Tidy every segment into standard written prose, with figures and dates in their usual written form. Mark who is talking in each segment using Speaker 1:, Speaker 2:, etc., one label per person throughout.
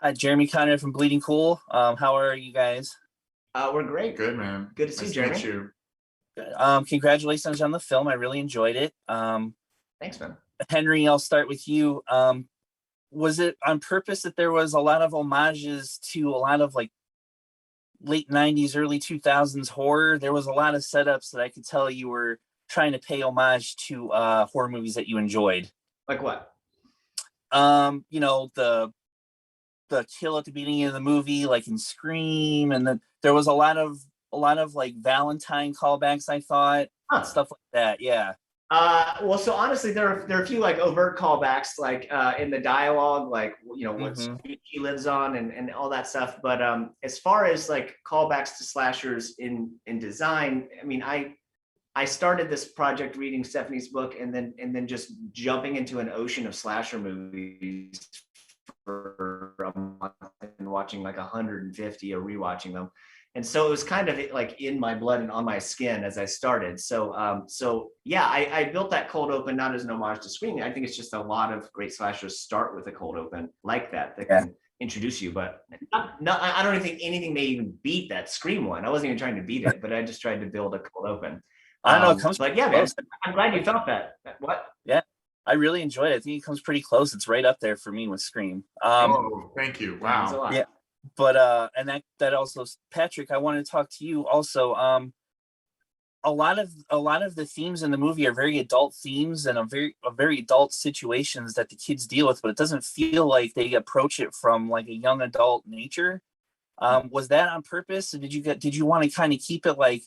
Speaker 1: Hi, Jeremy Conrad from Bleeding Cool. How are you guys?
Speaker 2: We're great.
Speaker 3: Good, man.
Speaker 2: Good to see you,
Speaker 3: Nice to meet
Speaker 2: Jeremy.
Speaker 3: you.
Speaker 1: Good. Congratulations on the film. I really enjoyed it.
Speaker 2: Thanks, man.
Speaker 1: Henry, I'll start with you. Was it on purpose that there was a lot of homages to a lot of like late 90s, early 2000s horror? There was a lot of setups that I could tell you were trying to pay homage to horror movies that you enjoyed.
Speaker 2: Like what?
Speaker 1: The kill at the beginning of the movie, like in Scream, and then there was a lot of like Valentine callbacks, I thought,
Speaker 2: Huh.
Speaker 1: stuff like that. Yeah.
Speaker 2: Well, so honestly, there are a few like overt callbacks, like in the dialogue, like what
Speaker 1: Mm-hmm.
Speaker 2: street he lives on, and all that stuff. But as far as like callbacks to slashers in design, I mean, I started this project reading Stephanie's book, and then just jumping into an ocean of slasher movies for a month and watching like 150 or rewatching them. And so it was kind of like in my blood and on my skin as I started. So yeah, I built that cold open not as an homage to Scream. I think it's just a lot of great slashers start with a cold open like that
Speaker 1: Yeah.
Speaker 2: can introduce you. But I don't even think anything may even beat that Scream one. I wasn't even trying to beat it, but I just tried to build a cold open.
Speaker 1: I don't know. It comes
Speaker 2: But
Speaker 1: pretty
Speaker 2: yeah, man,
Speaker 1: close.
Speaker 2: I'm glad you felt that. What?
Speaker 1: Yeah. I really enjoyed it. I think it comes pretty close. It's right up there for me with Scream.
Speaker 3: Oh, thank you.
Speaker 2: Means a
Speaker 3: Wow.
Speaker 2: lot.
Speaker 1: Yeah. But and that also, Patrick, I want to talk to you also. A lot of the themes in the movie are very adult themes and a very adult situations that the kids deal with, but it doesn't feel like they approach it from like a young adult nature. Was that on purpose? And did you want to kind of keep it like,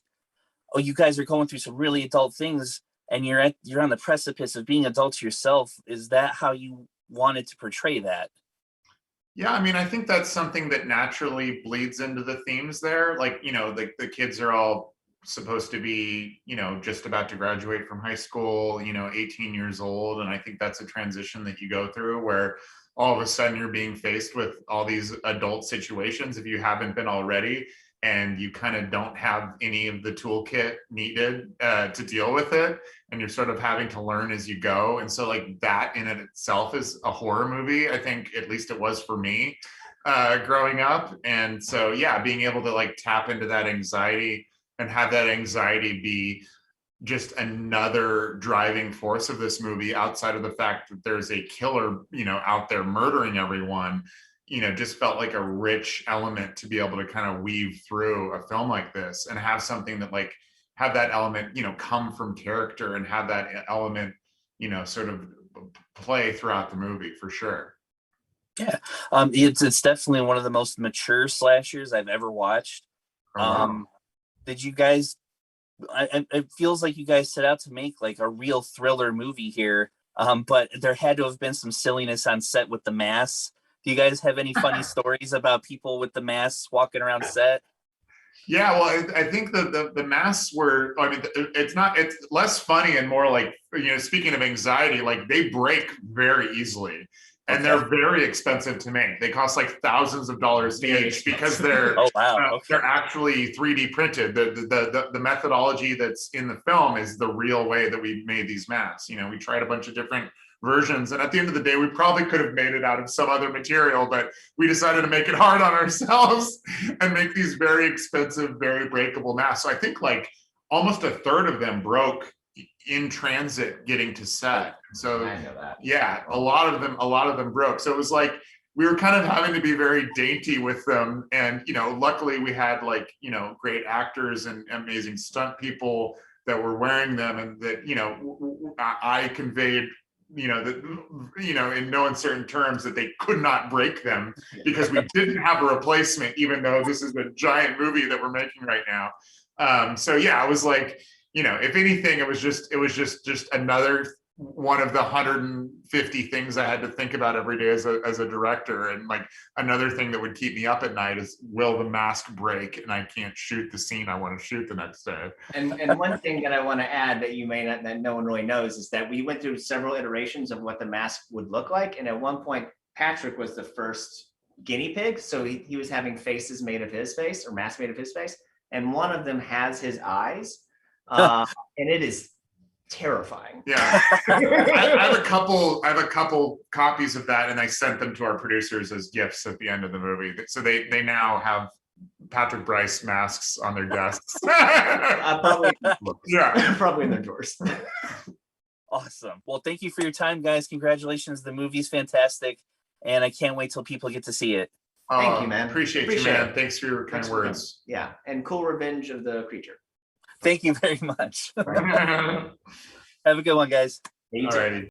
Speaker 1: oh, you guys are going through some really adult things and you're on the precipice of being adults yourself? Is that how you wanted to portray that?
Speaker 3: Yeah, I mean, I think that's something that naturally bleeds into the themes there. Like, the kids are all supposed to be, just about to graduate from high school, 18 years old. And I think that's a transition that you go through where all of a sudden you're being faced with all these adult situations if you haven't been already, and you kind of don't have any of the toolkit needed to deal with it, and you're sort of having to learn as you go. And so like that in it itself is a horror movie. I think at least it was for me growing up. And so yeah, being able to like tap into that anxiety and have that anxiety be just another driving force of this movie outside of the fact that there's a killer, out there murdering everyone, just felt like a rich element to be able to kind of weave through a film like this and have something that like have that element, come from character and have that element, sort of play throughout the movie for sure.
Speaker 1: Yeah. It's definitely one of the most mature slashers I've ever watched.
Speaker 3: Oh, wow.
Speaker 1: Did you guys? It feels like you guys set out to make like a real thriller movie here. But there had to have been some silliness on set with the masks. Do you guys have any funny stories about people with the masks walking around set?
Speaker 3: Yeah, well, I think the masks were. I mean, it's less funny and more like, speaking of anxiety, like they break very easily, and
Speaker 1: Okay.
Speaker 3: they're very expensive to make. They cost like thousands of dollars each because they're
Speaker 1: Oh wow. Okay.
Speaker 3: they're actually 3D printed. The methodology that's in the film is the real way that we made these masks. We tried a bunch of different versions, and at the end of the day we probably could have made it out of some other material, but we decided to make it hard on ourselves and make these very expensive, very breakable masks. So I think like almost a third of them broke in transit getting to set. So
Speaker 2: I know that.
Speaker 3: yeah, a lot of them broke. So it was like we were kind of having to be very dainty with them. And luckily we had like great actors and amazing stunt people that were wearing them, and that I conveyed that in no uncertain terms that they could not break them because we didn't have a replacement, even though this is a giant movie that we're making right now. So yeah, I was like, if anything, it was just another one of the 150 things I had to think about every day as a director. And like another thing that would keep me up at night is, will the mask break and I can't shoot the scene I want to shoot the next day.
Speaker 2: And one thing that I want to add that you may not, that no one really knows, is that we went through several iterations of what the mask would look like. And at one point, Patrick was the first guinea pig. So he was having faces made of his face, or masks made of his face. And one of them has his eyes. And it is terrifying.
Speaker 3: Yeah. I have a couple copies of that, and I sent them to our producers as gifts at the end of the movie. So they now have Patrick Brice masks on their desks.
Speaker 2: Probably,
Speaker 3: Yeah.
Speaker 2: probably in their drawers.
Speaker 1: Awesome. Well, thank you for your time, guys. Congratulations. The movie's fantastic, and I can't wait till people get to see it.
Speaker 2: Thank you, man.
Speaker 3: Appreciate you, man. Thanks for your kind words.
Speaker 2: Yeah, and cool Revenge of the Creature.
Speaker 1: Thank you very much.
Speaker 3: All
Speaker 1: Have a good one, guys.
Speaker 2: Yeah, you too.
Speaker 3: righty.